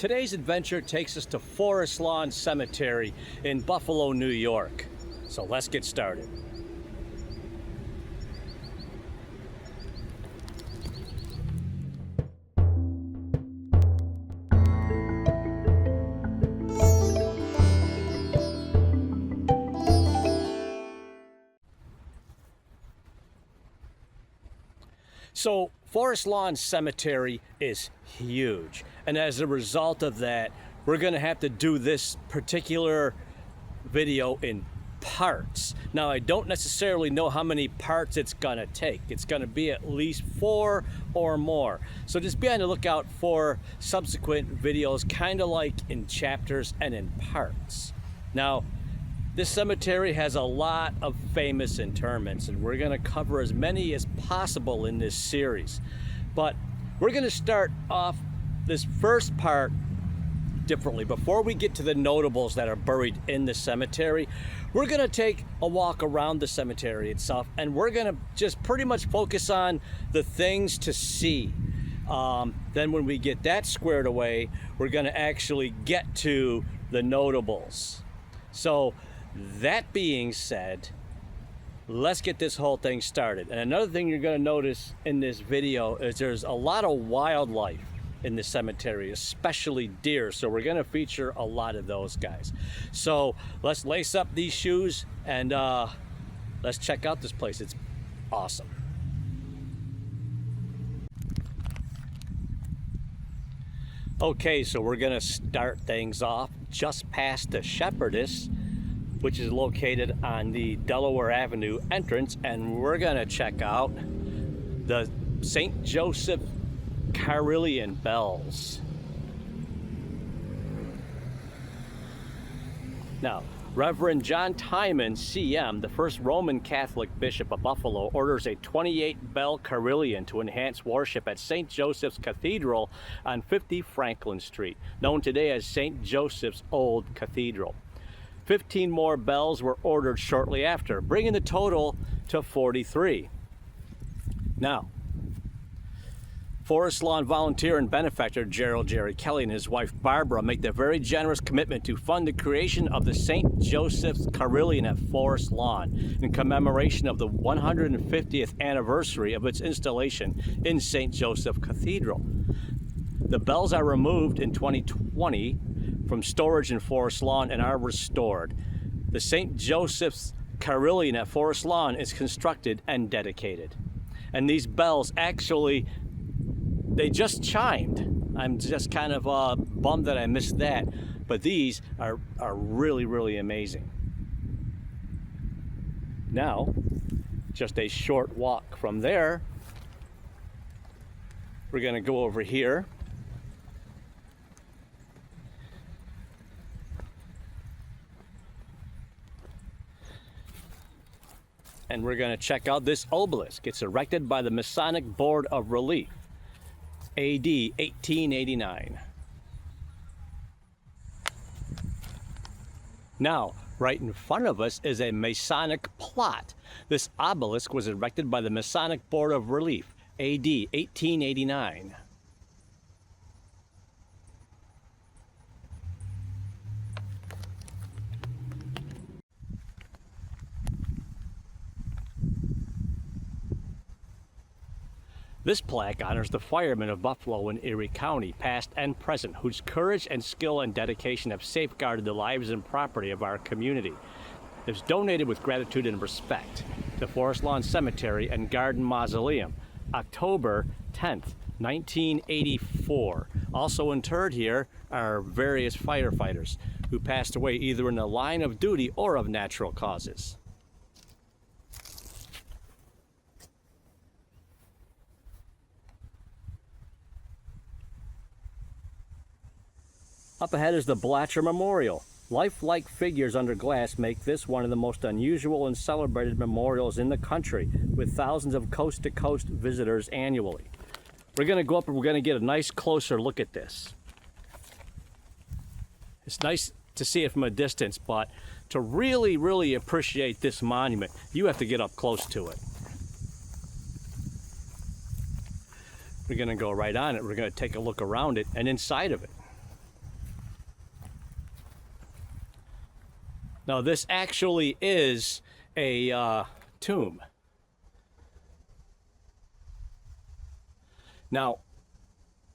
Today's adventure takes us to Forest Lawn Cemetery in Buffalo, New York. So let's get started. So Forest Lawn Cemetery is huge, and as a result of that, we're going to have to do this particular video in parts. Now, I don't necessarily know how many parts it's going to take. It's going to be at least 4 or more. So just be on the lookout for subsequent videos, kind of like in chapters and in parts. Now, this cemetery has a lot of famous interments, and we're going to cover as many as possible in this series. But we're going to start off this first part differently. Before we get to the notables that are buried in the cemetery, we're going to take a walk around the cemetery itself, and we're going to just pretty much focus on the things to see. Then when we get that squared away, we're going to actually get to the notables. So that being said, let's get this whole thing started. And another thing you're going to notice in this video is there's a lot of wildlife in the cemetery, especially deer. So we're going to feature a lot of those guys. So let's lace up these shoes and let's check out this place. It's awesome. Okay, so we're going to start things off just past the Shepherdess, which is located on the Delaware Avenue entrance, and we're gonna check out the St. Joseph Carillon bells. Now, Reverend John Timon, CM, the first Roman Catholic Bishop of Buffalo, orders a 28-bell carillon to enhance worship at St. Joseph's Cathedral on 50 Franklin Street, known today as St. Joseph's Old Cathedral. 15 more bells were ordered shortly after, bringing the total to 43. Now, Forest Lawn volunteer and benefactor Gerald Jerry Kelly and his wife Barbara make the very generous commitment to fund the creation of the St. Joseph's Carillon at Forest Lawn in commemoration of the 150th anniversary of its installation in St. Joseph Cathedral. The bells are removed in 2020 from storage in Forest Lawn and are restored. The St. Joseph's Carillon at Forest Lawn is constructed and dedicated. And these bells actually, they just chimed. I'm just kind of bummed that I missed that, but these are really, really amazing. Now, just a short walk from there, we're going to go over here. And we're going to check out this obelisk. It's erected by the Masonic Board of Relief, AD 1889. Now, right in front of us is a Masonic plot. This obelisk was erected by the Masonic Board of Relief, AD 1889. This plaque honors the firemen of Buffalo and Erie County, past and present, whose courage and skill and dedication have safeguarded the lives and property of our community. It was donated with gratitude and respect to Forest Lawn Cemetery and Garden Mausoleum, October 10th, 1984. Also interred here are various firefighters who passed away either in the line of duty or of natural causes. Up ahead is the Blatcher Memorial. Lifelike figures under glass make this one of the most unusual and celebrated memorials in the country, with thousands of coast-to-coast visitors annually. We're going to go up and we're going to get a nice closer look at this. It's nice to see it from a distance, but to really, really appreciate this monument, you have to get up close to it. We're going to go right on it. We're going to take a look around it and inside of it. Now this actually is a tomb. Now,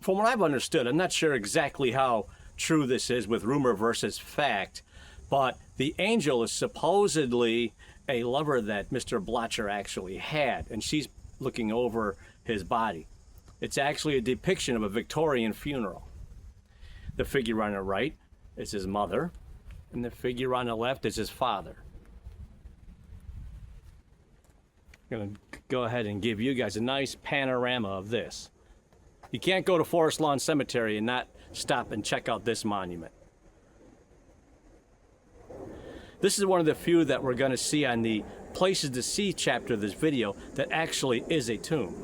from what I've understood, I'm not sure exactly how true this is with rumor versus fact, but the angel is supposedly a lover that Mr. Blocher actually had, and she's looking over his body. It's actually a depiction of a Victorian funeral. The figure on the right is his mother, and the figure on the left is his father. I'm going to go ahead and give you guys a nice panorama of this. You can't go to Forest Lawn Cemetery and not stop and check out this monument. This is one of the few that we're going to see on the Places to See chapter of this video that actually is a tomb.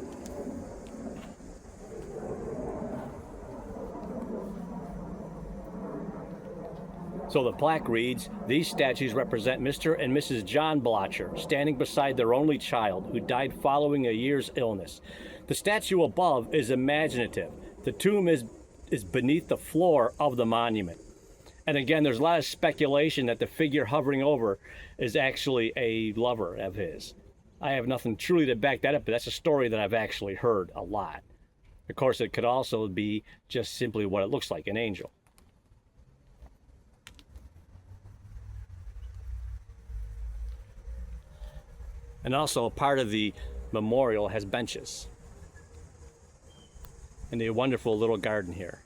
So the plaque reads, "These statues represent Mr. and Mrs. John Blocher, standing beside their only child, who died following a year's illness. The statue above is imaginative. The tomb is beneath the floor of the monument." And again, there's a lot of speculation that the figure hovering over is actually a lover of his. I have nothing truly to back that up, but that's a story that I've actually heard a lot. Of course, it could also be just simply what it looks like, an angel. And also, part of the memorial has benches and a wonderful little garden here.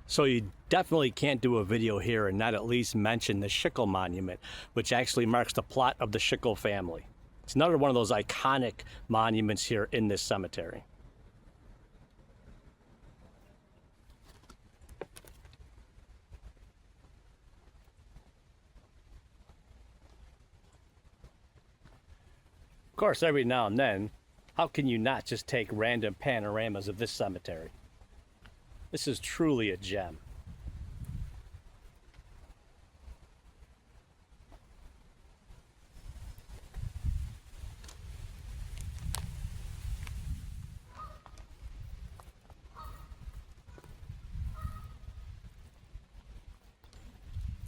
So you definitely can't do a video here and not at least mention the Schickel Monument, which actually marks the plot of the Schickel family. It's another one of those iconic monuments here in this cemetery. Of course, every now and then, how can you not just take random panoramas of this cemetery? This is truly a gem.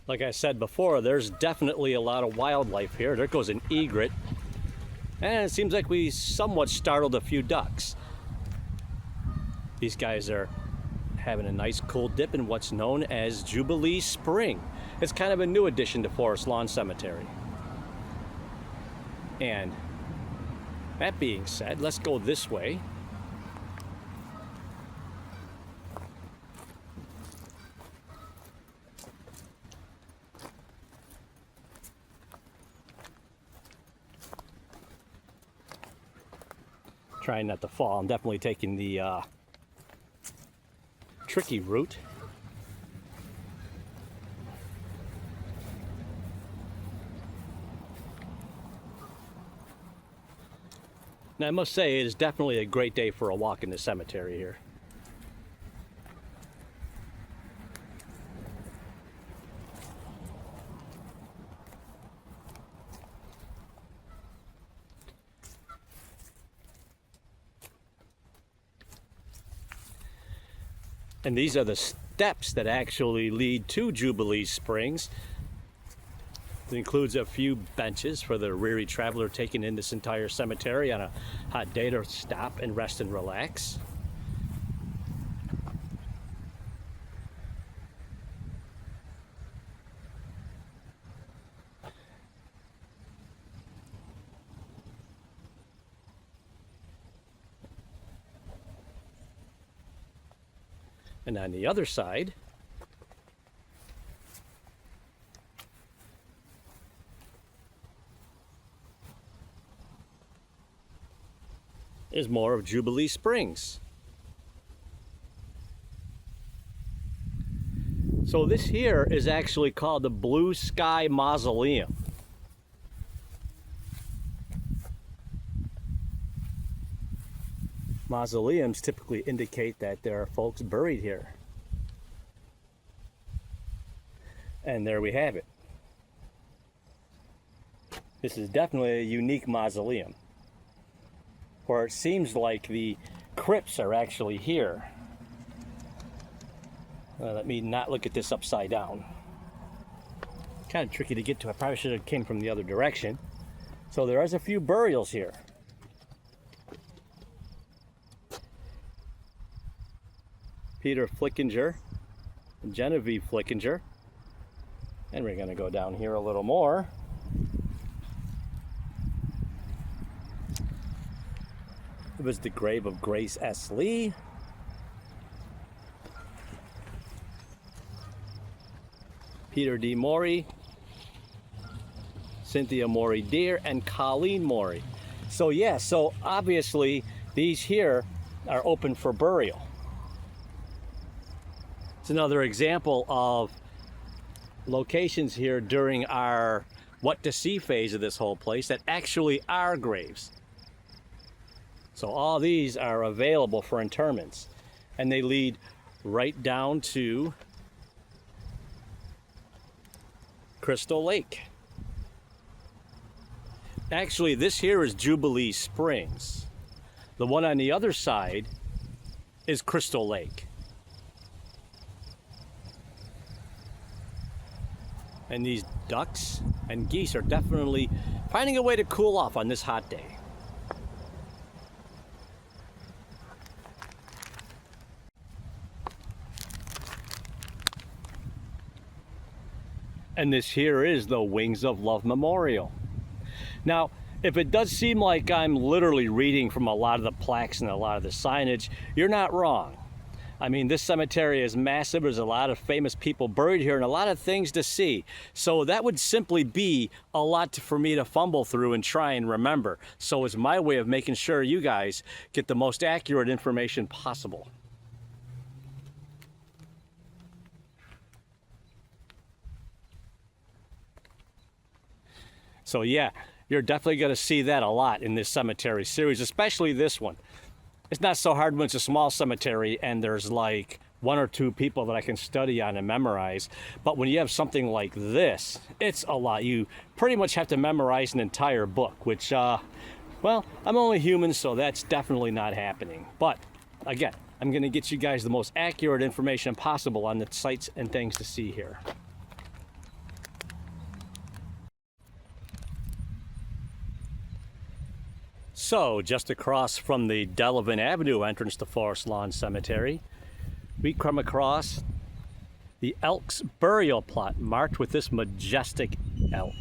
Like I said before, there's definitely a lot of wildlife here. There goes an egret. And it seems like we somewhat startled a few ducks. These guys are having a nice cool dip in what's known as Jubilee Spring. It's kind of a new addition to Forest Lawn Cemetery. And that being said, let's go this way. Trying not to fall. I'm definitely taking the tricky route. Now I must say it is definitely a great day for a walk in the cemetery here. And these are the steps that actually lead to Jubilee Springs. It includes a few benches for the weary traveler taking in this entire cemetery on a hot day to stop and rest and relax. And on the other side, is more of Jubilee Springs. So this here is actually called the Blue Sky Mausoleum. Mausoleums typically indicate that there are folks buried here. And there we have it. This is definitely a unique mausoleum, where it seems like the crypts are actually here. Let me not look at this upside down. Kind of tricky to get to. I probably should have came from the other direction. So there is a few burials here. Peter Flickinger and Genevieve Flickinger. And we're going to go down here a little more. It was the grave of Grace S. Lee. Peter D. Morey, Cynthia Morey Deer, and Colleen Morey. So yeah, so obviously these here are open for burial. It's another example of locations here during our what to see phase of this whole place that actually are graves. So all these are available for interments, and they lead right down to Crystal Lake. Actually, this here is Jubilee Springs. The one on the other side is Crystal Lake. And these ducks and geese are definitely finding a way to cool off on this hot day. And this here is the Wings of Love Memorial. Now, if it does seem like I'm literally reading from a lot of the plaques and a lot of the signage, you're not wrong. I mean, this cemetery is massive. There's a lot of famous people buried here and a lot of things to see. So that would simply be a lot for me to fumble through and try and remember. So it's my way of making sure you guys get the most accurate information possible. So yeah, you're definitely going to see that a lot in this cemetery series, especially this one. It's not so hard when it's a small cemetery and there's like one or two people that I can study on and memorize. But when you have something like this, it's a lot. You pretty much have to memorize an entire book, which, well, I'm only human, so that's definitely not happening. But again, I'm going to get you guys the most accurate information possible on the sites and things to see here. So, just across from the Delavan Avenue entrance to Forest Lawn Cemetery, we come across the Elks Burial Plot marked with this majestic elk.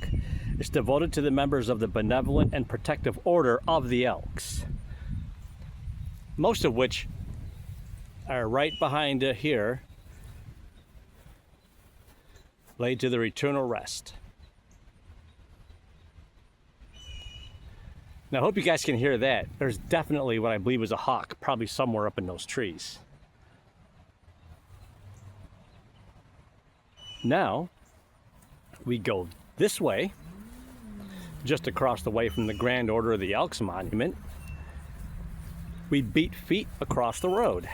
It's devoted to the members of the Benevolent and Protective Order of the Elks, most of which are right behind here, laid to their eternal rest. Now, I hope you guys can hear that. There's definitely what I believe is a hawk, probably somewhere up in those trees. Now, we go this way, just across the way from the Grand Order of the Elks Monument. We beat feet across the road.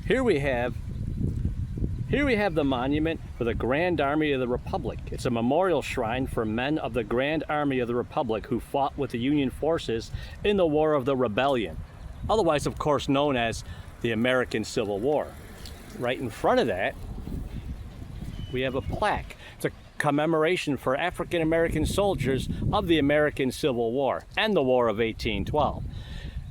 Here we have the monument for the Grand Army of the Republic. It's a memorial shrine for men of the Grand Army of the Republic who fought with the Union forces in the War of the Rebellion, otherwise of course known as the American Civil War. Right in front of that, we have a plaque. It's a commemoration for African American soldiers of the American Civil War and the War of 1812.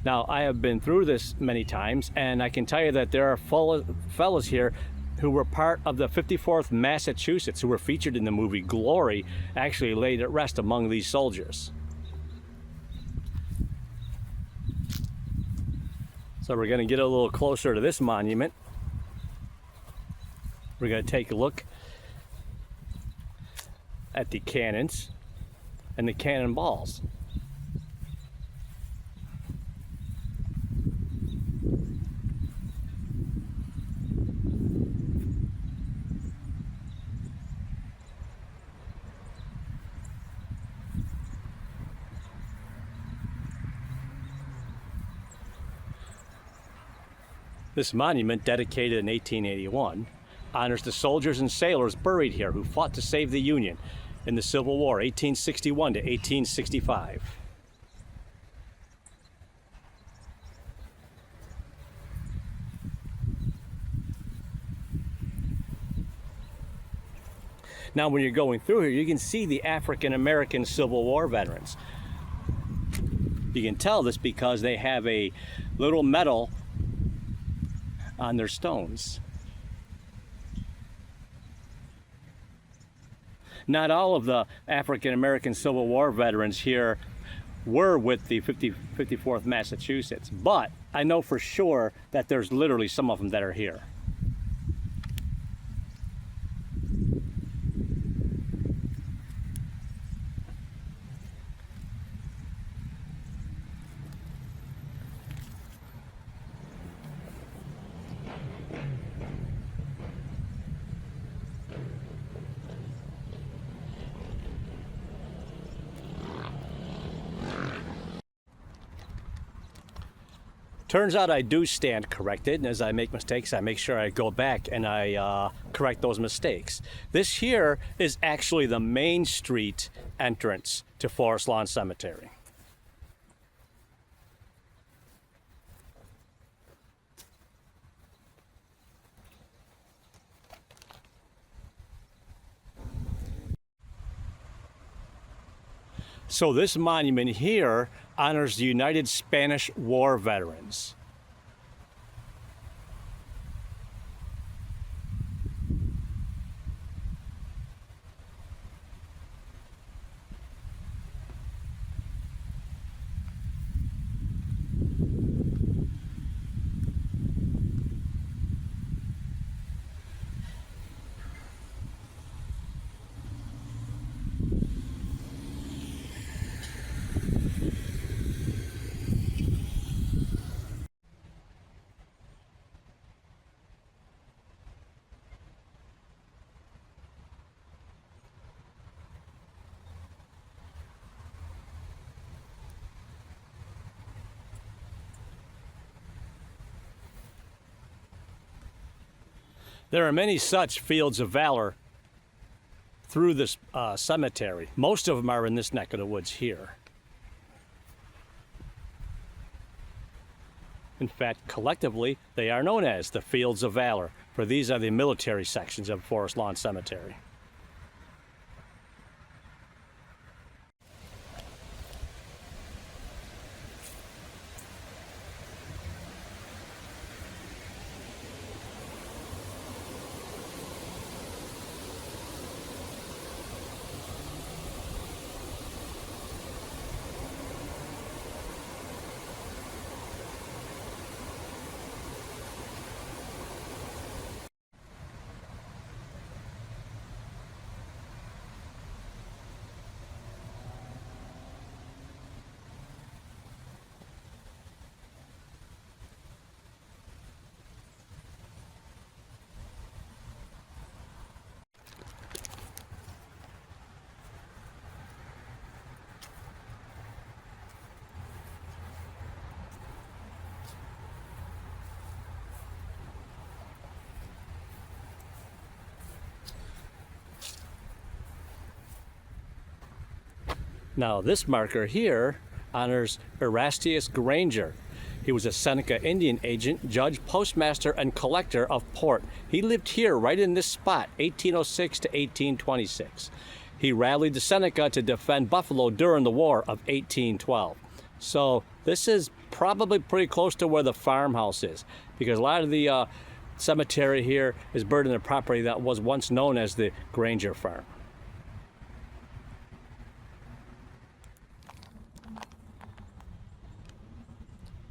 Now, I have been through this many times, and I can tell you that there are fellows here who were part of the 54th Massachusetts, who were featured in the movie Glory, actually laid at rest among these soldiers. So we're going to get a little closer to this monument. We're going to take a look at the cannons and the cannonballs. This monument, dedicated in 1881, honors the soldiers and sailors buried here who fought to save the Union in the Civil War, 1861 to 1865. Now, when you're going through here, you can see the African American Civil War veterans. You can tell this because they have a little medal on their stones. Not all of the African American Civil War veterans here were with the 54th Massachusetts, but I know for sure that there's literally some of them that are here. Turns out I do stand corrected, and as I make mistakes, I make sure I go back and I correct those mistakes. This here is actually the Main Street entrance to Forest Lawn Cemetery. So this monument here honors the United Spanish War veterans. There are many such fields of valor through this cemetery. Most of them are in this neck of the woods here. In fact, collectively, they are known as the Fields of Valor, for these are the military sections of Forest Lawn Cemetery. Now this marker here honors Erastus Granger. He was a Seneca Indian agent, judge, postmaster, and collector of port. He lived here right in this spot, 1806 to 1826. He rallied the Seneca to defend Buffalo during the War of 1812. So this is probably pretty close to where the farmhouse is, because a lot of the cemetery here is buried in a property that was once known as the Granger Farm.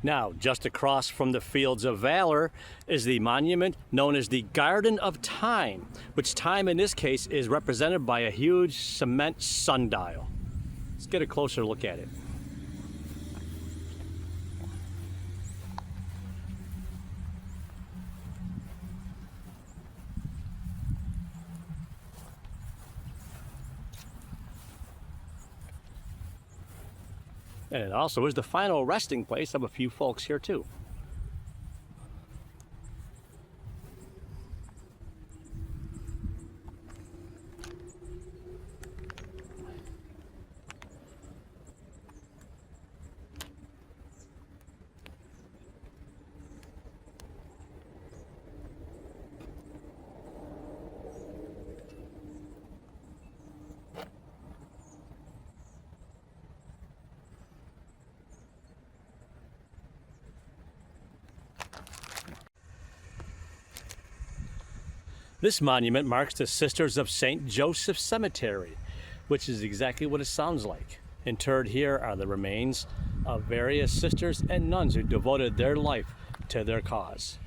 Now, just across from the Fields of Valor is the monument known as the Garden of Time, which time in this case is represented by a huge cement sundial. Let's get a closer look at it. And it also is the final resting place of a few folks here too. This monument marks the Sisters of St. Joseph Cemetery, which is exactly what it sounds like. Interred here are the remains of various sisters and nuns who devoted their life to their cause.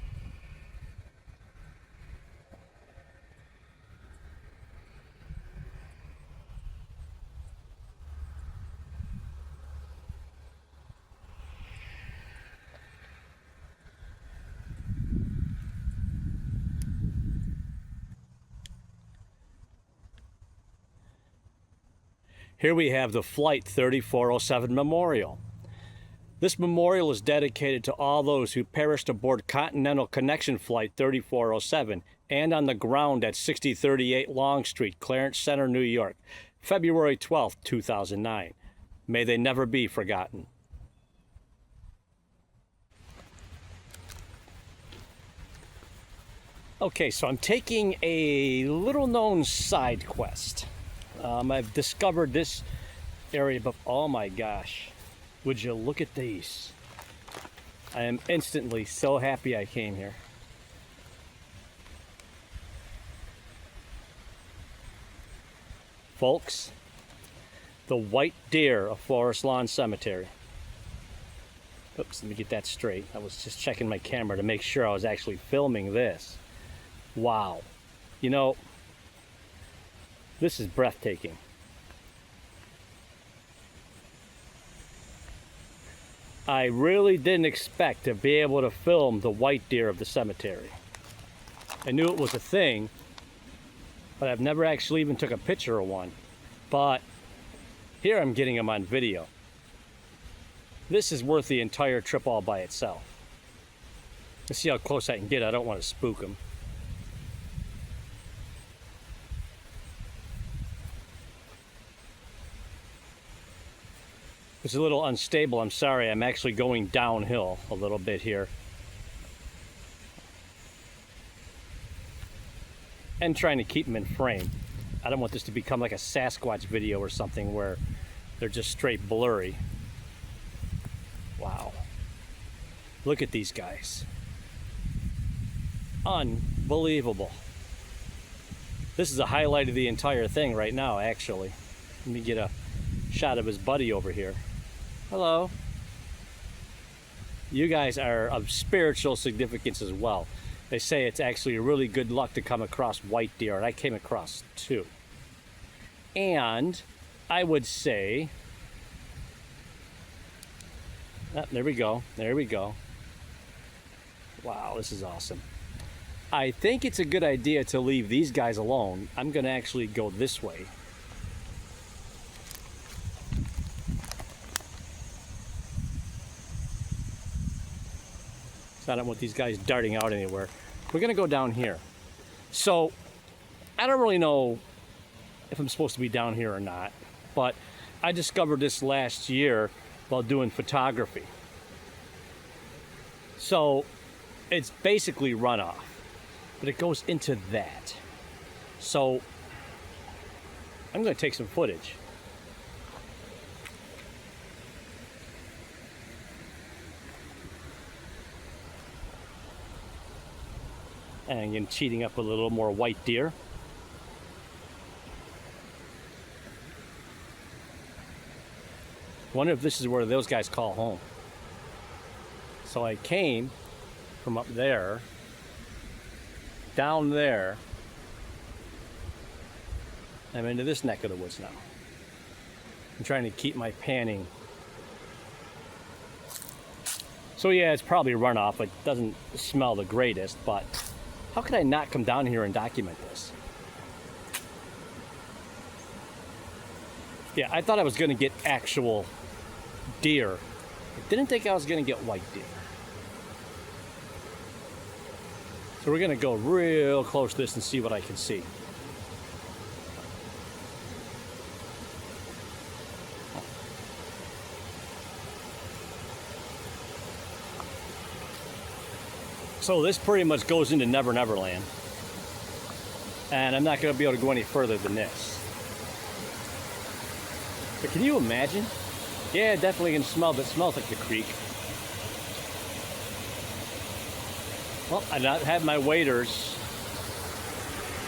Here we have the Flight 3407 Memorial. This memorial is dedicated to all those who perished aboard Continental Connection Flight 3407 and on the ground at 6038 Long Street, Clarence Center, New York, February 12, 2009. May they never be forgotten. Okay, so I'm taking a little-known side quest. I've discovered this area, but oh my gosh, would you look at these? I am instantly so happy I came here. Folks, the white deer of Forest Lawn Cemetery. Oops, let me get that straight. I was just checking my camera to make sure I was actually filming this. Wow. You know, this is breathtaking. I really didn't expect to be able to film the white deer of the cemetery. I knew it was a thing, but I've never actually even took a picture of one. But here I'm getting them on video. This is worth the entire trip all by itself. Let's see how close I can get. I don't want to spook them. It's a little unstable, I'm sorry. I'm actually going downhill a little bit here. And trying to keep them in frame. I don't want this to become like a Sasquatch video or something where they're just straight blurry. Wow. Look at these guys. Unbelievable. This is a highlight of the entire thing right now, actually. Let me get a shot of his buddy over here. Hello. You guys are of spiritual significance as well. They say it's actually really good luck to come across white deer, and I came across two. And I would say, there we go, there we go. Wow, this is awesome. I think it's a good idea to leave these guys alone. I'm gonna actually go this way. I don't want these guys darting out anywhere. We're gonna go down here. So I don't really know if I'm supposed to be down here or not, but I discovered this last year while doing photography. So it's basically runoff, but it goes into that. So I'm gonna take some footage. And again, cheating up with a little more white deer. Wonder if this is where those guys call home. So I came from up there, down there. I'm into this neck of the woods now. I'm trying to keep my panning. So yeah, it's probably runoff. It doesn't smell the greatest, but how could I not come down here and document this? Yeah, I thought I was going to get actual deer. I didn't think I was going to get white deer. So we're going to go real close to this and see what I can see. So this pretty much goes into Never Never Land. And I'm not going to be able to go any further than this. But can you imagine? Yeah, it definitely can smell, but it smells like the creek. Well, I don't have my waders,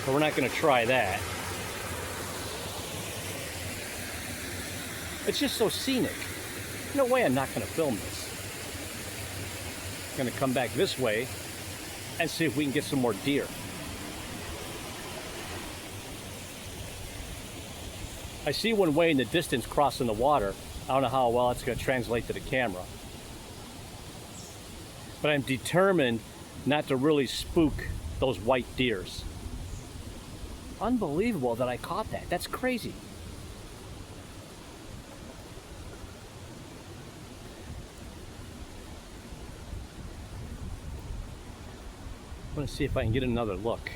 but we're not going to try that. It's just so scenic. No way I'm not going to film this. I'm going to come back this way and see if we can get some more deer. I see one way in the distance crossing the water. I don't know how well it's going to translate to the camera. But I'm determined not to really spook those white deers. Unbelievable that I caught that. That's crazy. I'm going to see if I can get another look.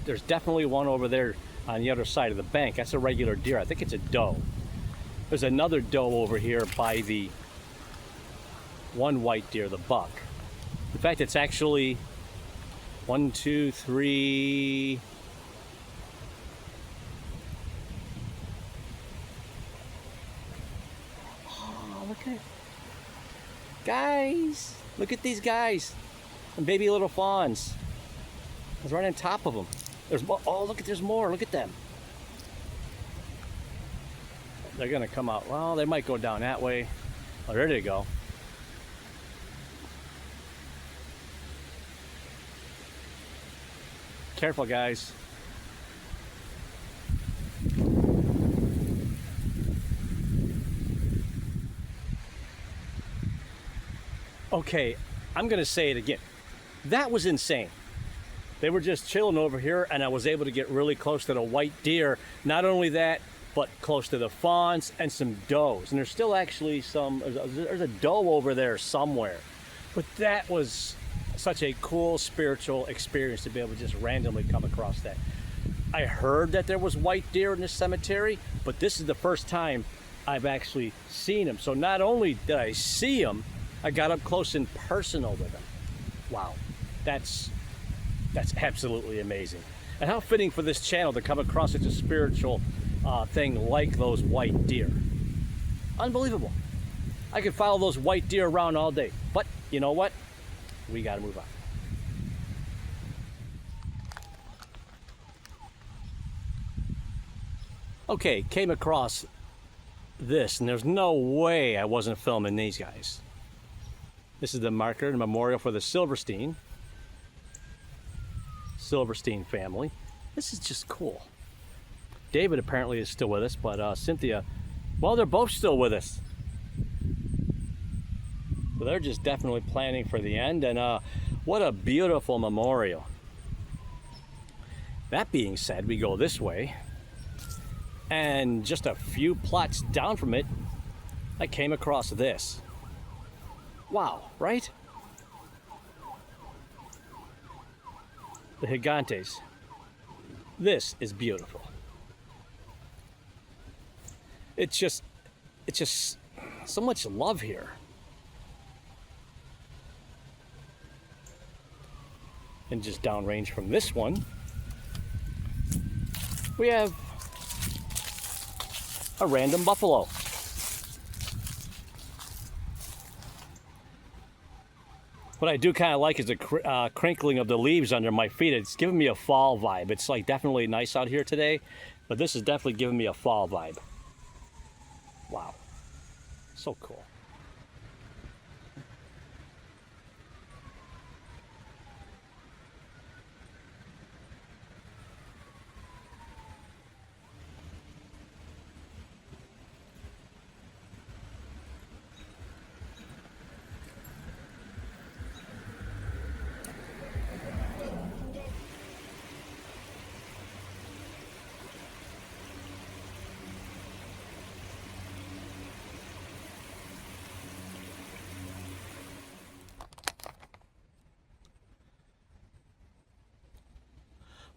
There's definitely one over there on the other side of the bank. That's a regular deer. I think it's a doe. There's another doe over here by the one white deer, the buck. In fact, it's actually 1, 2, 3. Oh, look at it. Guys, look at these guys. And baby little fawns. I was right on top of them. There's more. Oh, look at, there's more. Look at them. They're gonna come out. Well, they might go down that way. Oh, there they go. Careful, guys. Okay, I'm gonna say it again. That was insane. They were just chilling over here, and I was able to get really close to the white deer. Not only that, but close to the fawns and some does. And there's still actually there's a doe over there somewhere. But that was such a cool spiritual experience to be able to just randomly come across that. I heard that there was white deer in this cemetery, but this is the first time I've actually seen them. So not only did I see them, I got up close and personal with them. Wow, that's absolutely amazing. And how fitting for this channel to come across such a spiritual thing like those white deer. Unbelievable. I could follow those white deer around all day. But you know what? We gotta move on. Okay, came across this, and there's no way I wasn't filming these guys. This is the marker and memorial for the Silverstein family. This is just cool. David apparently is still with us, but Cynthia, well, they're both still with us. So they're just definitely planning for the end, and what a beautiful memorial. That being said, we go this way, and just a few plots down from it, I came across this. Wow, right? The Gigantes. This is beautiful. It's just so much love here. And just downrange from this one, we have a random buffalo. What I do kind of like is the crinkling of the leaves under my feet. It's giving me a fall vibe. It's like definitely nice out here today, but this is definitely giving me a fall vibe. Wow, so cool.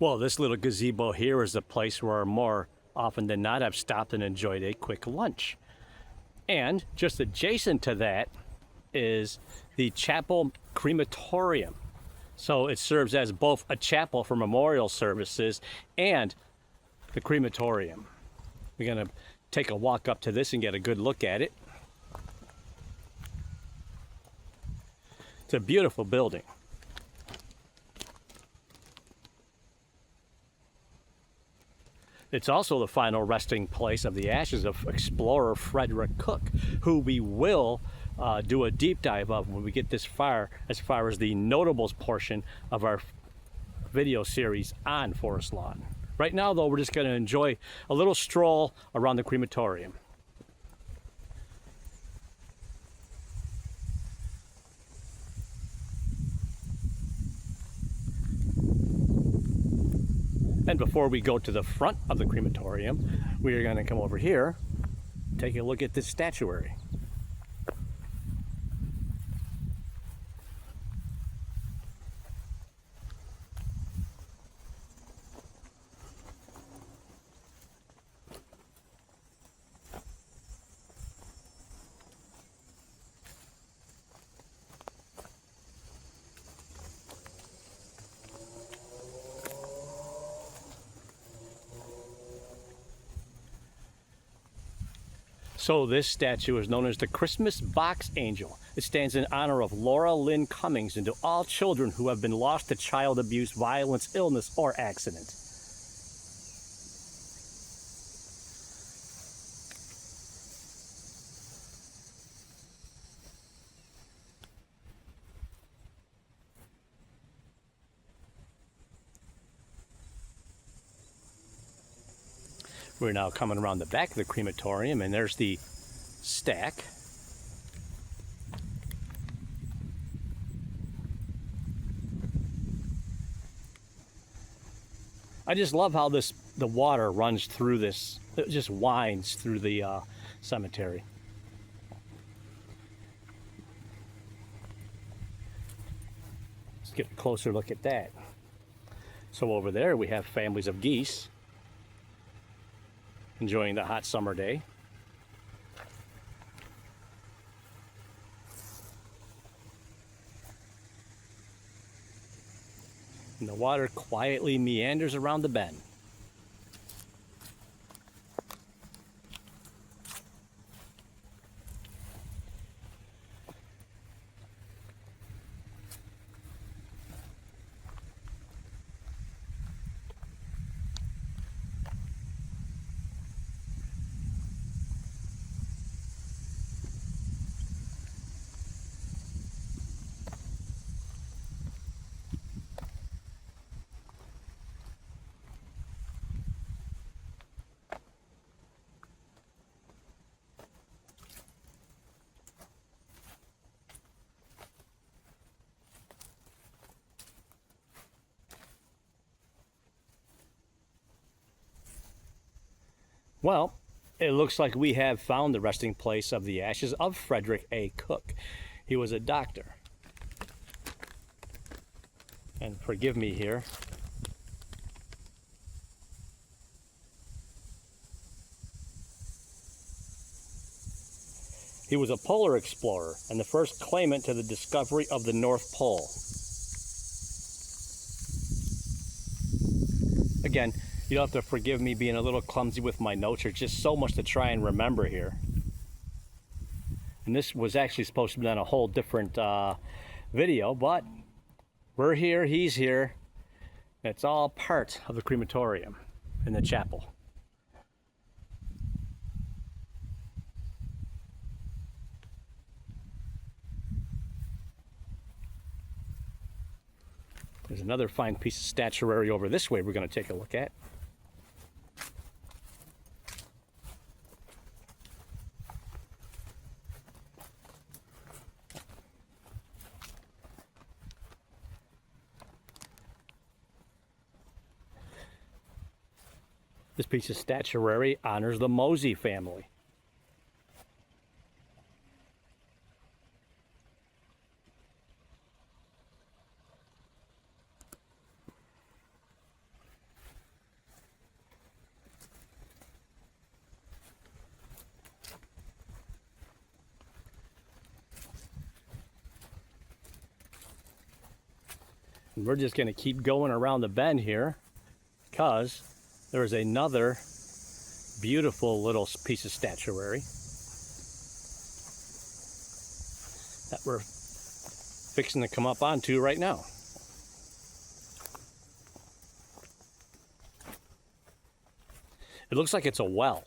Well, this little gazebo here is a place where more often than not I've stopped and enjoyed a quick lunch. And just adjacent to that is the chapel crematorium. So it serves as both a chapel for memorial services and the crematorium. We're going to take a walk up to this and get a good look at it. It's a beautiful building. It's also the final resting place of the ashes of explorer Frederick Cook, who we will do a deep dive of when we get this far, as far as the notables portion of our video series on Forest Lawn. Right now, though, we're just going to enjoy a little stroll around the crematorium. And before we go to the front of the crematorium, we are going to come over here, take a look at this statuary. So this statue is known as the Christmas Box Angel. It stands in honor of Laura Lynn Cummings and to all children who have been lost to child abuse, violence, illness, or accident. We're now coming around the back of the crematorium, and there's the stack. I just love how the water runs through this. It just winds through the cemetery. Let's get a closer look at that. So over there we have families of geese enjoying the hot summer day. And the water quietly meanders around the bend. Well, it looks like we have found the resting place of the ashes of Frederick A. Cook. He was a doctor. And forgive me here. He was a polar explorer and the first claimant to the discovery of the North Pole. Again, you'll have to forgive me being a little clumsy with my notes. There's just so much to try and remember here. And this was actually supposed to be on a whole different video, but we're here, he's here. It's all part of the crematorium in the chapel. There's another fine piece of statuary over this way we're going to take a look at. This piece of statuary honors the Mosey family. And we're just going to keep going around the bend here because there's another beautiful little piece of statuary that we're fixing to come up onto right now. It looks like it's a well.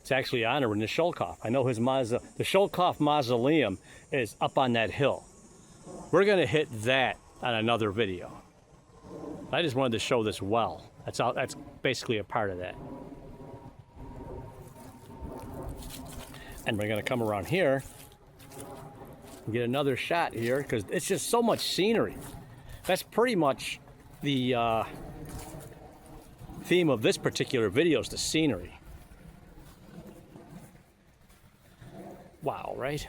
It's actually honoring the Sholkoff. I know the Sholkoff Mausoleum is up on that hill. We're going to hit that on another video. I just wanted to show this well. That's basically a part of that. And we're going to come around here and get another shot here because it's just so much scenery. That's pretty much the theme of this particular video is the scenery. Wow, right?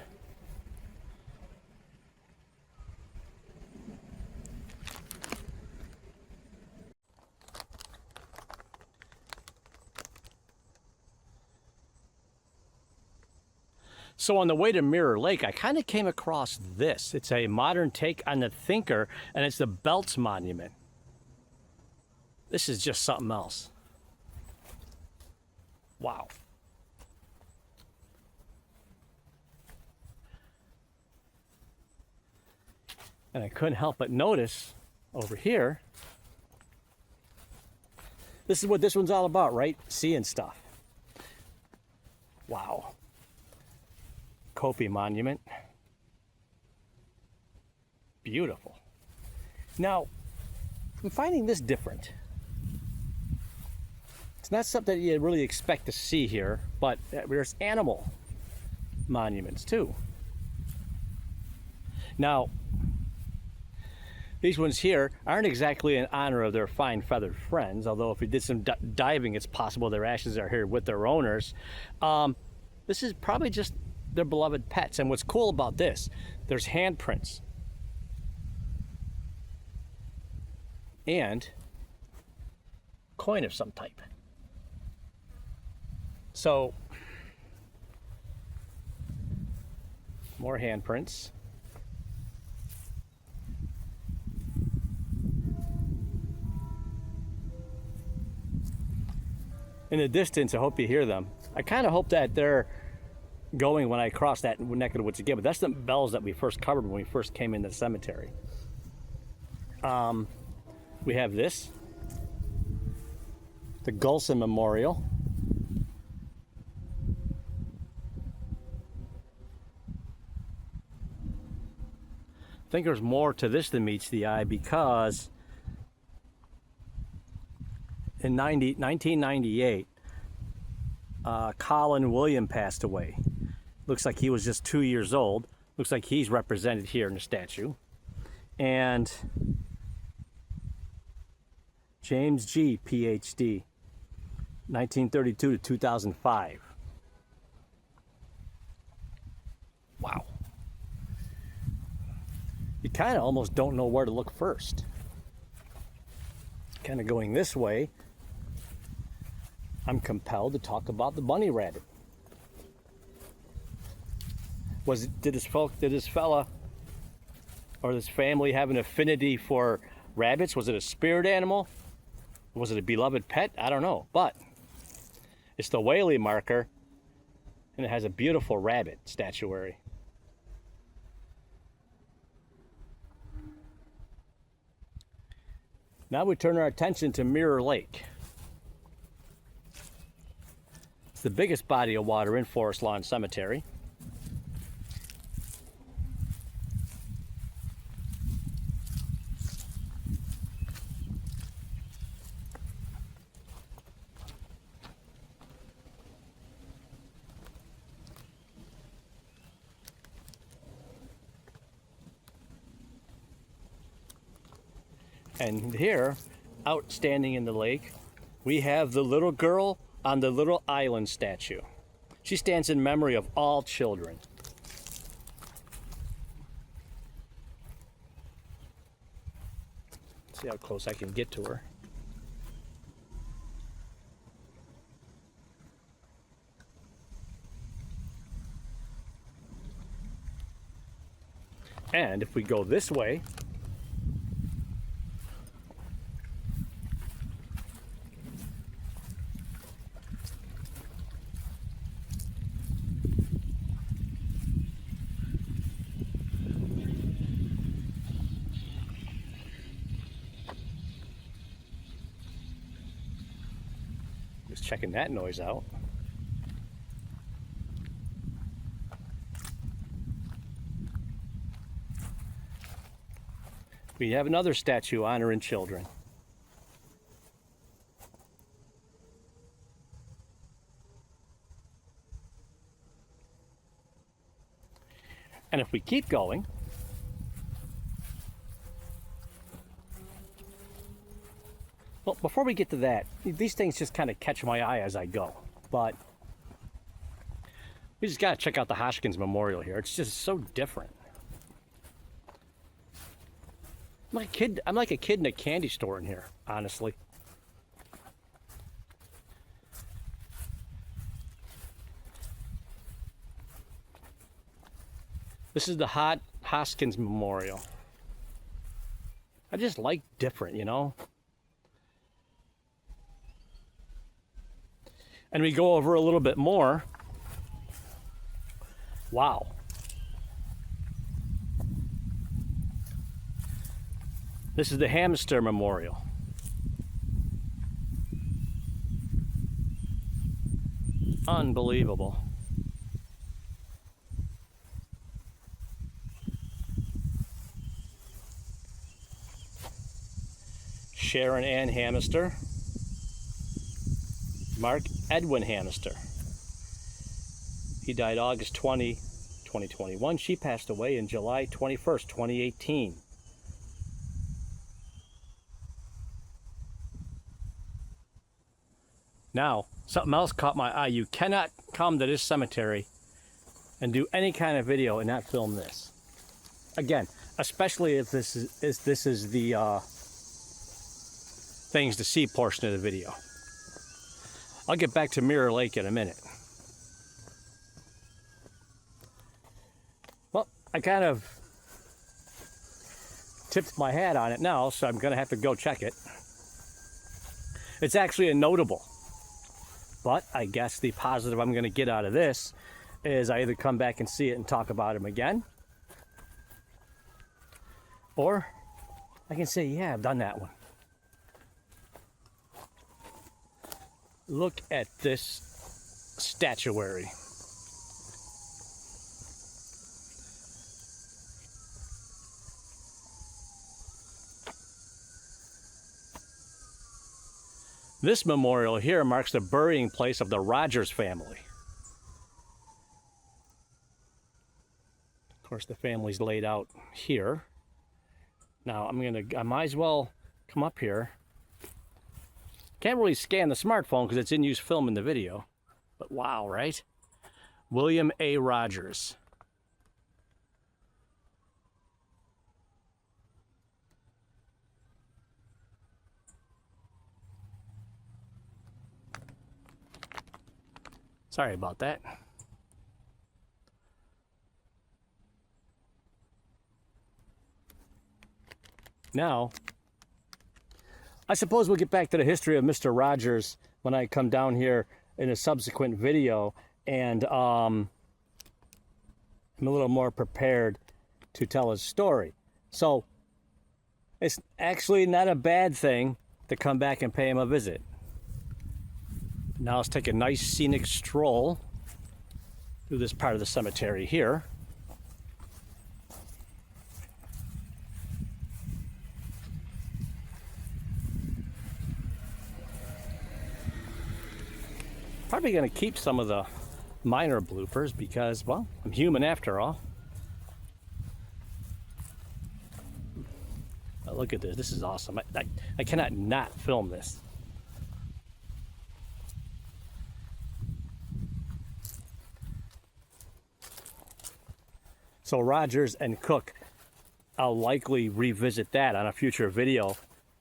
So on the way to Mirror Lake, I kind of came across this. It's a modern take on the Thinker, and it's the Belts Monument. This is just something else. Wow. And I couldn't help but notice over here, this is what this one's all about, right? Seeing stuff. Wow. Kopi Monument. Beautiful. Now, I'm finding this different. It's not something that you really expect to see here, but there's animal monuments too. Now, these ones here aren't exactly in honor of their fine feathered friends, although if we did some diving, it's possible their ashes are here with their owners. This is probably just their beloved pets. And what's cool about this, there's handprints. And coin of some type. So, more handprints. In the distance, I hope you hear them. I kind of hope that they're going when I cross that neck of the woods again, but that's the bells that we first covered when we first came into the cemetery. We have this, the Gulson Memorial. I think there's more to this than meets the eye because in 1998, Colin William passed away. Looks like he was just 2 years old. Looks like he's represented here in the statue. And James G, PhD, 1932 to 2005. Wow. You kind of almost don't know where to look first. Kind of going this way, I'm compelled to talk about the bunny rabbit. Did this fella or this family have an affinity for rabbits? Was it a spirit animal? Was it a beloved pet? I don't know, but it's the Whaley marker, and it has a beautiful rabbit statuary. Now we turn our attention to Mirror Lake. It's the biggest body of water in Forest Lawn Cemetery. And here, outstanding in the lake, we have the little girl on the little island statue. She stands in memory of all children. See how close I can get to her. And if we go this way, just checking that noise out. We have another statue honoring children. And if we keep going, well, before we get to that, these things just kind of catch my eye as I go. But we just got to check out the Hoskins Memorial here. It's just so different. I'm like a kid in a candy store in here, honestly. This is the Hoskins Memorial. I just like different, you know? And we go over a little bit more. Wow. This is the Hamster Memorial. Unbelievable. Sharon Ann Hamister. Mark Edwin Hamister. He died August 20, 2021. She passed away in July 21st, 2018. Now, something else caught my eye. You cannot come to this cemetery and do any kind of video and not film this. Again, especially if this is the things to see portion of the video. I'll get back to Mirror Lake in a minute. Well, I kind of tipped my hat on it now, so I'm going to have to go check it. It's actually a notable. But I guess the positive I'm going to get out of this is I either come back and see it and talk about him again, or I can say, yeah, I've done that one. Look at this statuary. This memorial here marks the burying place of the Rogers family. Of course, the family's laid out here. Now, I might as well come up here. Can't really scan the smartphone because it's in use filming the video. But wow, right? William A. Rogers. Sorry about that. Now, I suppose we'll get back to the history of Mr. Rogers when I come down here in a subsequent video, and I'm a little more prepared to tell his story. So, it's actually not a bad thing to come back and pay him a visit. Now let's take a nice scenic stroll through this part of the cemetery here. Probably going to keep some of the minor bloopers because, well, I'm human after all. But look at this. This is awesome. I cannot not film this. So Rogers and Cook, I'll likely revisit that on a future video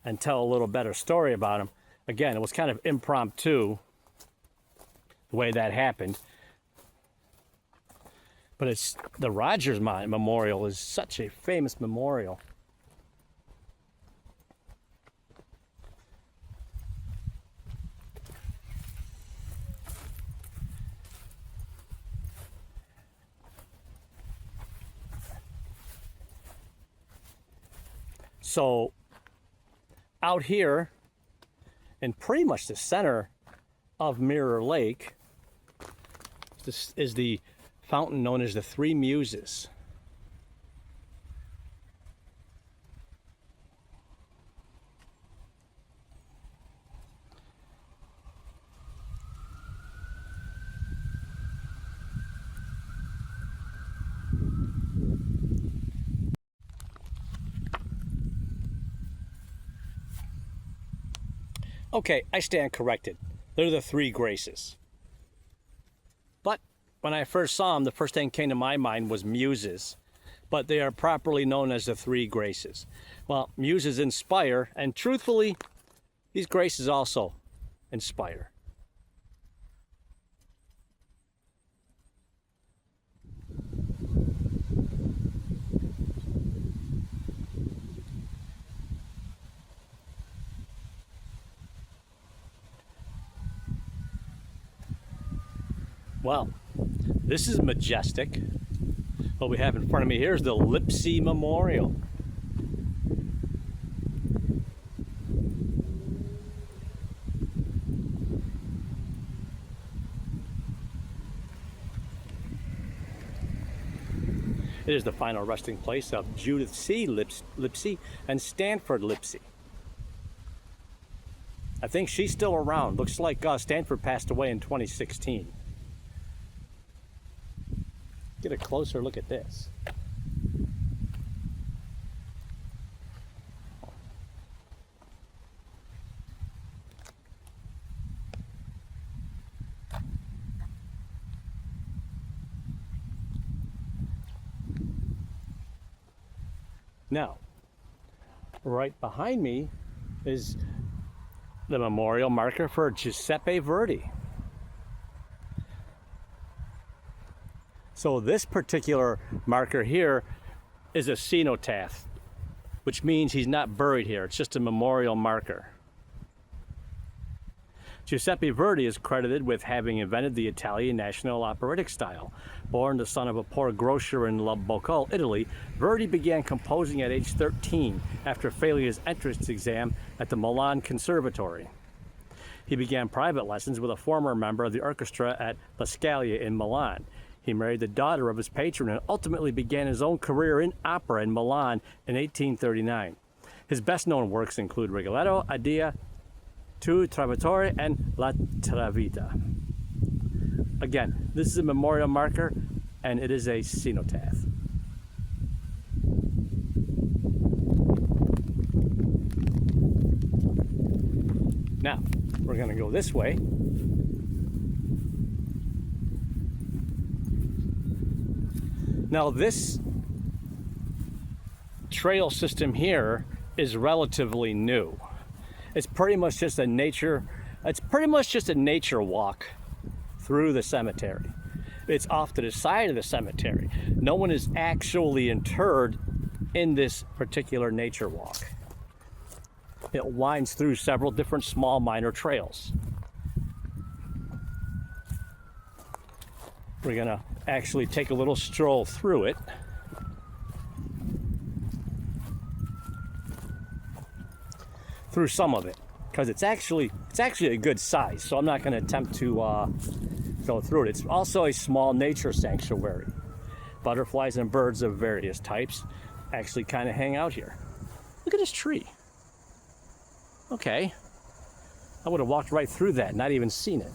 and tell a little better story about him. Again, it was kind of impromptu the way that happened. But it's the Rogers Memorial is such a famous memorial. So out here in pretty much the center of Mirror Lake, this is the fountain known as the Three Muses. Okay, I stand corrected. They're the Three Graces. But when I first saw them, the first thing that came to my mind was muses. But they are properly known as the Three Graces. Well, muses inspire, and truthfully, these graces also inspire. Well, this is majestic. What we have in front of me here is the Lipsey Memorial. It is the final resting place of Judith C. Lipsey and Stanford Lipsey. I think she's still around. Looks like Stanford passed away in 2016. Get a closer look at this. Now, right behind me is the memorial marker for Giuseppe Verdi. So this particular marker here is a cenotaph, which means he's not buried here. It's just a memorial marker. Giuseppe Verdi is credited with having invented the Italian national operatic style. Born the son of a poor grocer in Boccol, Italy, Verdi began composing at age 13 after failing his entrance exam at the Milan Conservatory. He began private lessons with a former member of the orchestra at La Scala in Milan. He married the daughter of his patron and ultimately began his own career in opera in Milan in 1839. His best-known works include Rigoletto, Aida, Tu Trovatore, and La Traviata. Again, this is a memorial marker, and it is a cenotaph. Now, we're going to go this way. Now, this trail system here is relatively new. It's pretty much just a nature walk through the cemetery. It's off to the side of the cemetery. No one is actually interred in this particular nature walk. It winds through several different small minor trails. We're gonna actually take a little stroll through it. Through some of it, because it's actually a good size, so I'm not going to attempt to go through it. It's also a small nature sanctuary. Butterflies and birds of various types actually kind of hang out here. Look at this tree. Okay, I would have walked right through that, not even seen it.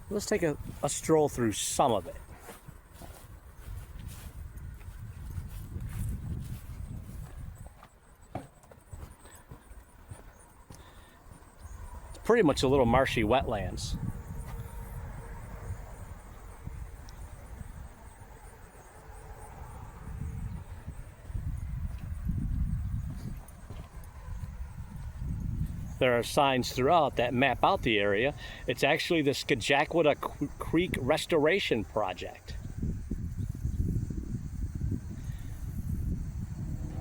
Let's take a stroll through some of it. Pretty much a little marshy wetlands. There are signs throughout that map out the area. It's actually the Skajakwada Creek Restoration Project.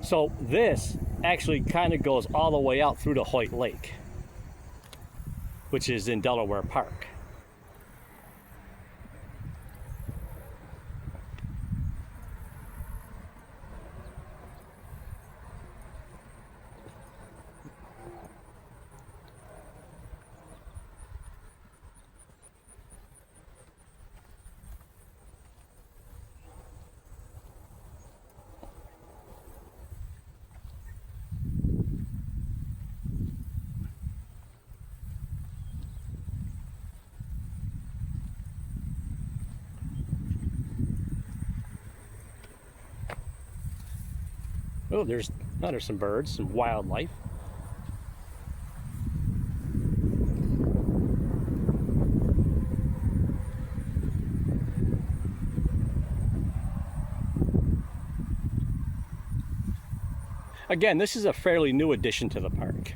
So this actually kind of goes all the way out through to Hoyt Lake, which is in Delaware Park. Oh, there's some birds, some wildlife. Again, this is a fairly new addition to the park.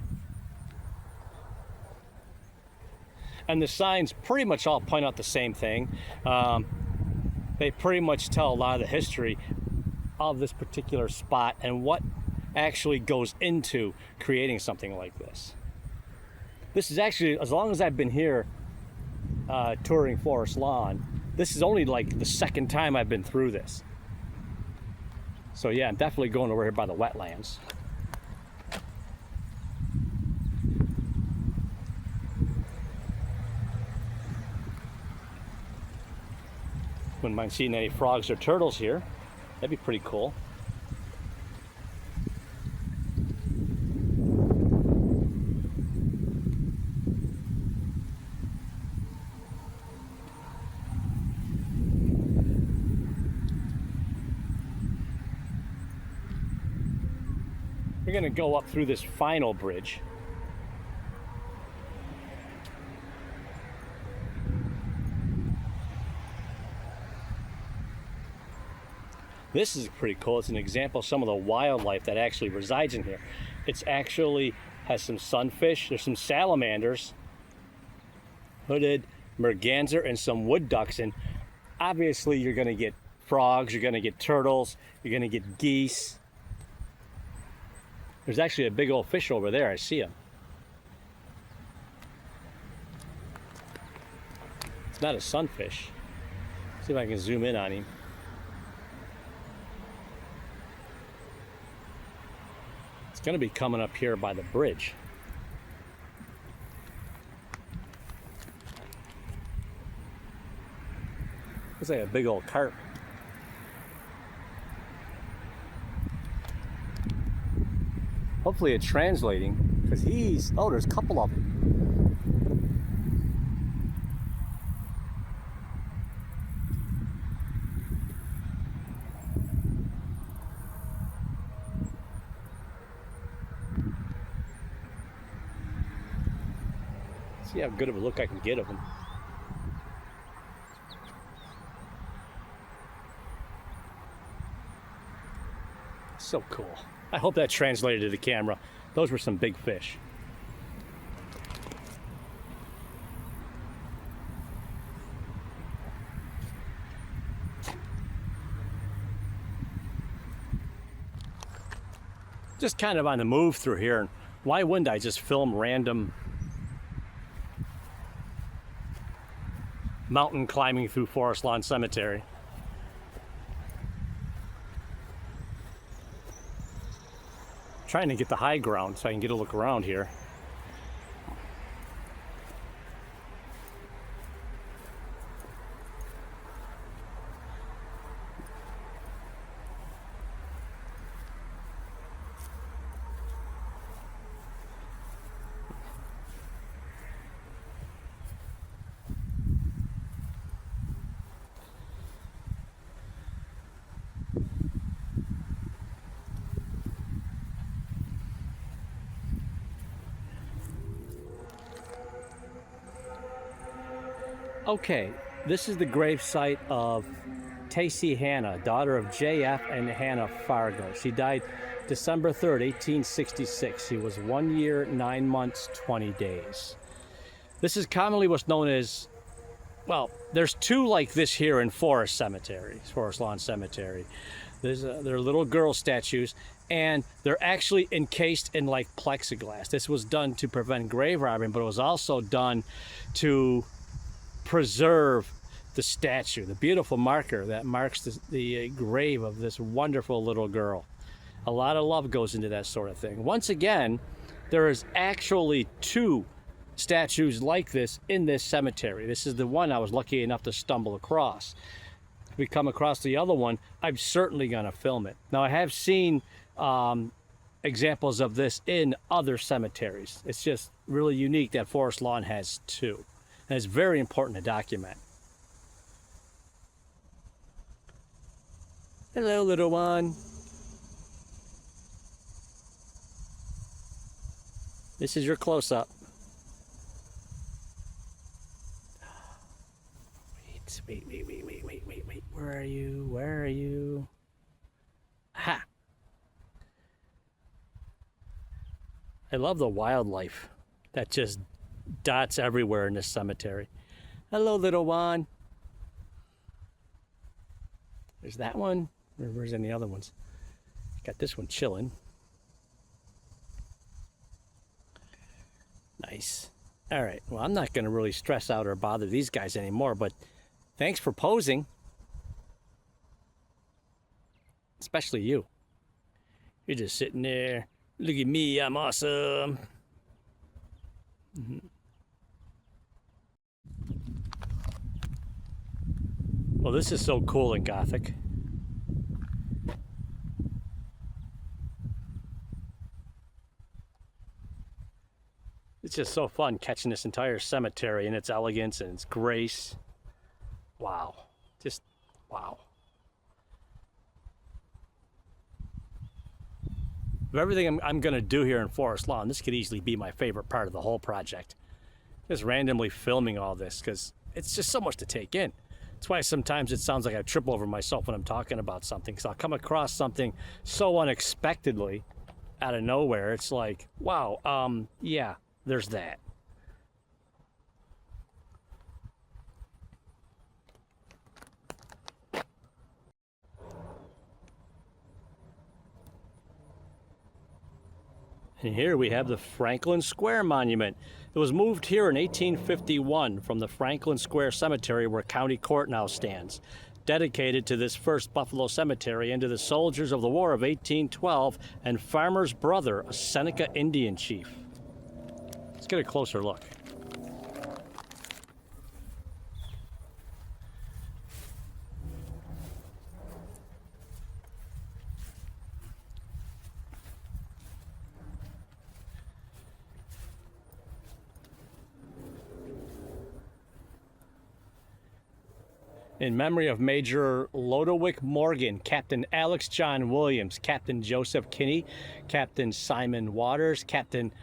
And the signs pretty much all point out the same thing. They pretty much tell a lot of the history of this particular spot and what actually goes into creating something like this. This is actually, as long as I've been here touring Forest Lawn, this is only like the second time I've been through this. So yeah, I'm definitely going over here by the wetlands. Wouldn't mind seeing any frogs or turtles here. That'd be pretty cool. We're going to go up through this final bridge. This is pretty cool. It's an example of some of the wildlife that actually resides in here. It's actually has some sunfish, there's some salamanders, hooded merganser, and some wood ducks. And obviously you're going to get frogs, you're going to get turtles, you're going to get geese. There's actually a big old fish over there. I see him. It's not a sunfish. See if I can zoom in on him. It's going to be coming up here by the bridge. Looks like a big old carp. Hopefully it's translating, because oh, there's a couple of them. See how good of a look I can get of them. So cool. I hope that translated to the camera. Those were some big fish. Just kind of on the move through here, and why wouldn't I just film random mountain climbing through Forest Lawn Cemetery? Trying to get the high ground so I can get a look around here. Okay, this is the gravesite of Tacey Hanna, daughter of J.F. and Hannah Fargo. She died December 3rd, 1866. He was 1 year, 9 months, 20 days. This is commonly what's known as, well, there's two like this here in Forest Lawn Cemetery. They're little girl statues, and they're actually encased in like plexiglass. This was done to prevent grave robbing, but it was also done to preserve the statue, the beautiful marker that marks the grave of this wonderful little girl. A lot of love goes into that sort of thing. Once again, there is actually two statues like this in this cemetery. This is the one I was lucky enough to stumble across. If we come across the other one, I'm certainly going to film it. Now, I have seen examples of this in other cemeteries. It's just really unique that Forest Lawn has two. And it's very important to document. Hello, little one. This is your close-up. Wait. Where are you? Where are you? Ha! I love the wildlife that just dots everywhere in this cemetery. Hello, little one. There's that one. Where's any other ones? Got this one chilling. Nice. All right. Well, I'm not going to really stress out or bother these guys anymore, but thanks for posing. Especially you. You're just sitting there. Look at me. I'm awesome. Well, this is so cool in Gothic. It's just so fun catching this entire cemetery in its elegance and its grace. Wow. Just wow. Of everything I'm going to do here in Forest Lawn, this could easily be my favorite part of the whole project. Just randomly filming all this, because it's just so much to take in. That's why sometimes it sounds like I trip over myself when I'm talking about something, because I'll come across something so unexpectedly out of nowhere. It's like, wow, yeah, there's that. And here we have the Franklin Square Monument. It was moved here in 1851 from the Franklin Square Cemetery where County Court now stands, dedicated to this first Buffalo cemetery and to the soldiers of the War of 1812 and Farmer's brother, a Seneca Indian chief. Let's get a closer look. In memory of Major Lodowick Morgan, Captain Alex John Williams, Captain Joseph Kinney, Captain Simon Waters, Captain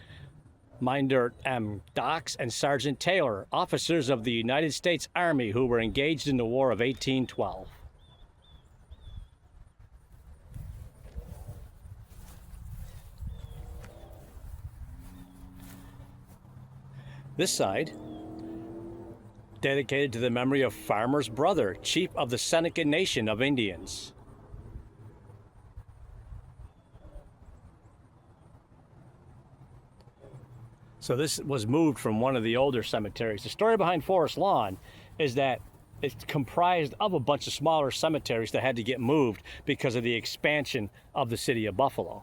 Mindert M. Docks, and Sergeant Taylor, officers of the United States Army who were engaged in the War of 1812. This side, dedicated to the memory of Farmer's brother, chief of the Seneca Nation of Indians. So this was moved from one of the older cemeteries. The story behind Forest Lawn is that it's comprised of a bunch of smaller cemeteries that had to get moved because of the expansion of the city of Buffalo.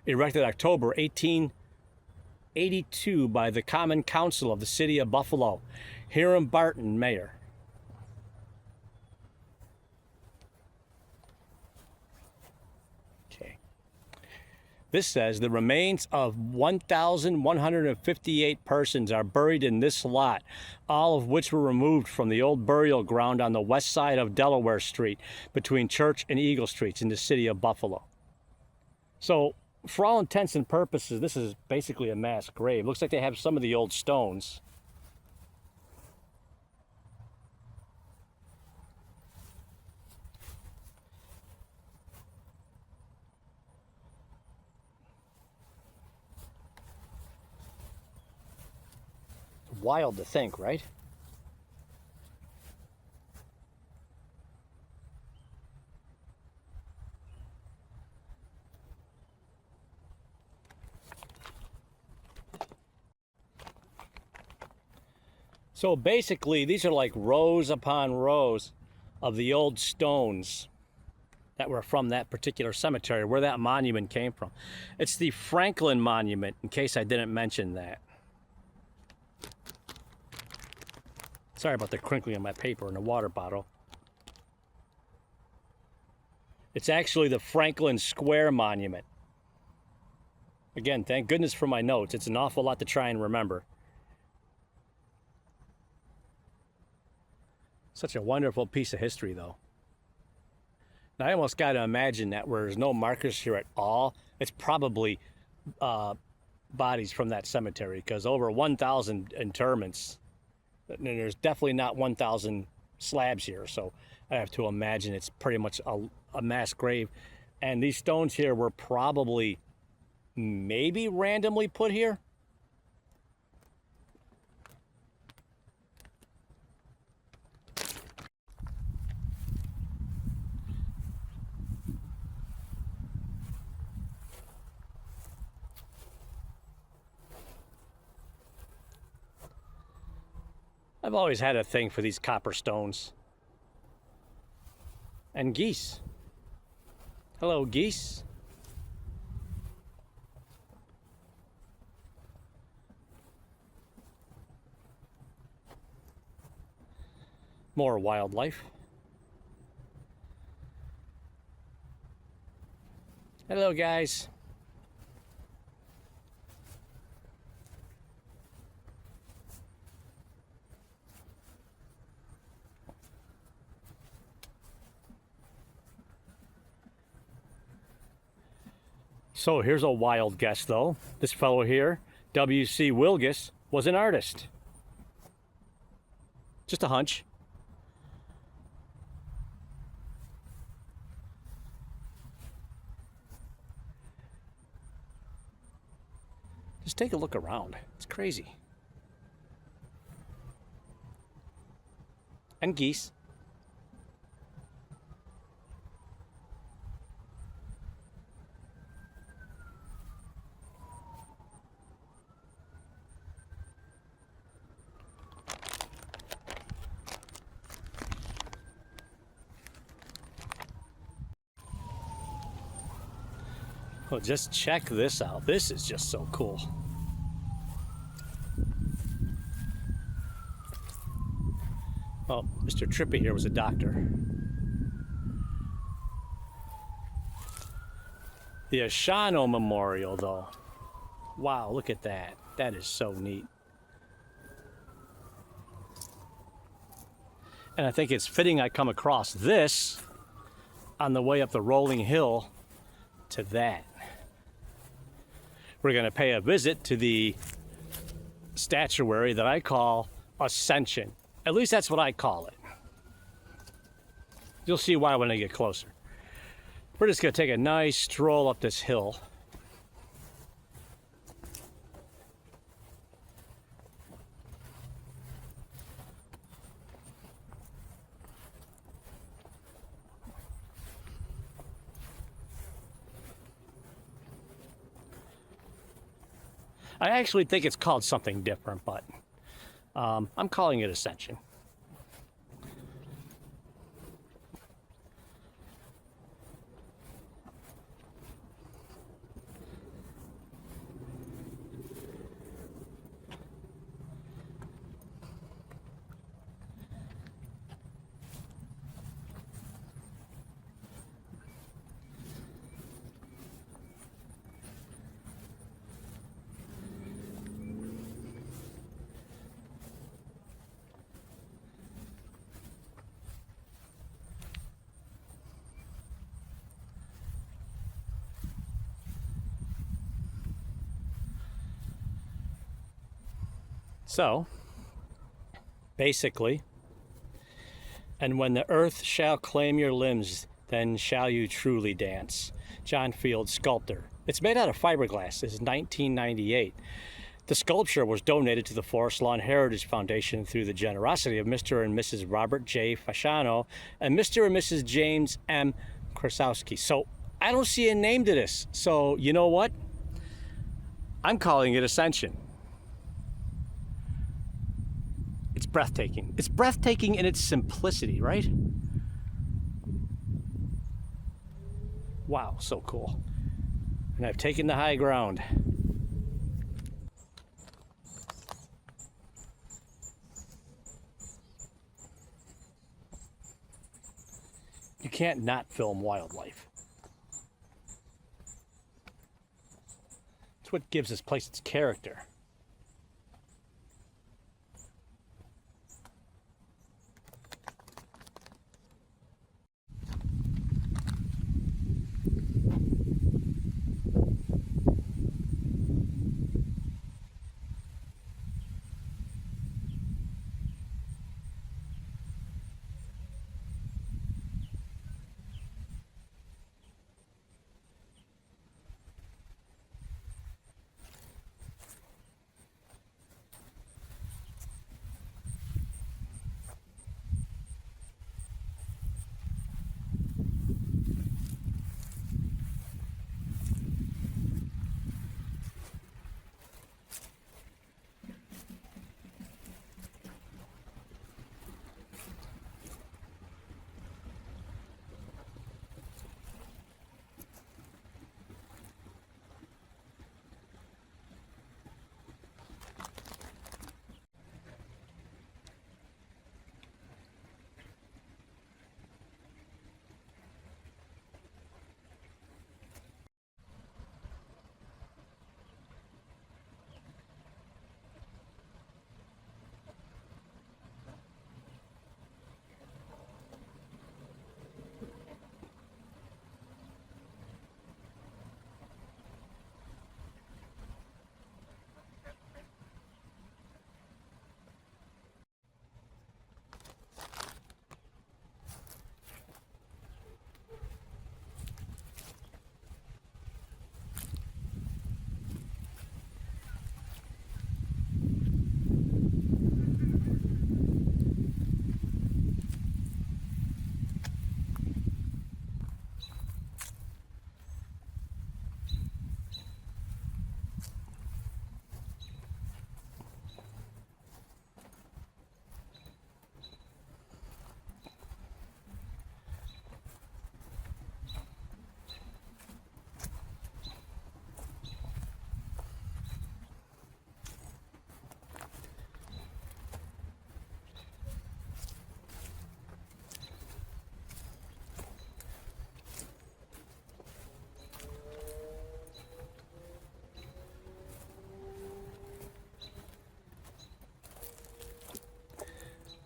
Erected October 1882 by the Common Council of the City of Buffalo. Hiram Barton, Mayor. Okay. This says the remains of 1,158 persons are buried in this lot, all of which were removed from the old burial ground on the west side of Delaware Street between Church and Eagle Streets in the city of Buffalo. So, for all intents and purposes, this is basically a mass grave. Looks like they have some of the old stones. Wild to think, right? So basically, these are like rows upon rows of the old stones that were from that particular cemetery, where that monument came from. It's the Franklin Monument, in case I didn't mention that. Sorry about the crinkling of my paper in the water bottle. It's actually the Franklin Square Monument. Again, thank goodness for my notes. It's an awful lot to try and remember. Such a wonderful piece of history, though. Now, I almost got to imagine that where there's no markers here at all, it's probably bodies from that cemetery, because over 1,000 interments, and there's definitely not 1,000 slabs here, so I have to imagine it's pretty much a mass grave. And these stones here were probably maybe randomly put here. I've always had a thing for these copper stones. And geese. Hello, geese. More wildlife. Hello, guys. So here's a wild guess, though. This fellow here, W.C. Wilgus, was an artist. Just a hunch. Just take a look around. It's crazy. And geese. Well, just check this out. This is just so cool. Well, Mr. Trippy here was a doctor. The Ashano Memorial, though. Wow, look at that. That is so neat. And I think it's fitting I come across this on the way up the rolling hill to that. We're going to pay a visit to the statuary that I call Ascension. At least that's what I call it. You'll see why when I get closer. We're just going to take a nice stroll up this hill. I actually think it's called something different, but I'm calling it Ascension. So, basically, and when the earth shall claim your limbs, then shall you truly dance. John Field, sculptor. It's made out of fiberglass. It's 1998. The sculpture was donated to the Forest Lawn Heritage Foundation through the generosity of Mr. and Mrs. Robert J. Fasciano and Mr. and Mrs. James M. Krasowski. So I don't see a name to this. So you know what? I'm calling it Ascension. It's breathtaking. It's breathtaking in its simplicity, right? Wow, so cool. And I've taken the high ground. You can't not film wildlife. It's what gives this place its character.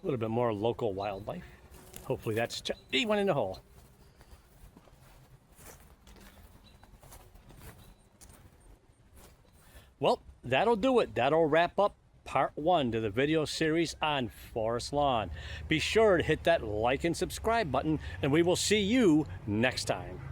A little bit more local wildlife. Hopefully that's he went in the hole. Well, that'll do it. That'll wrap up part 1 to the video series on Forest Lawn. Be sure to hit that like and subscribe button, and we will see you next time.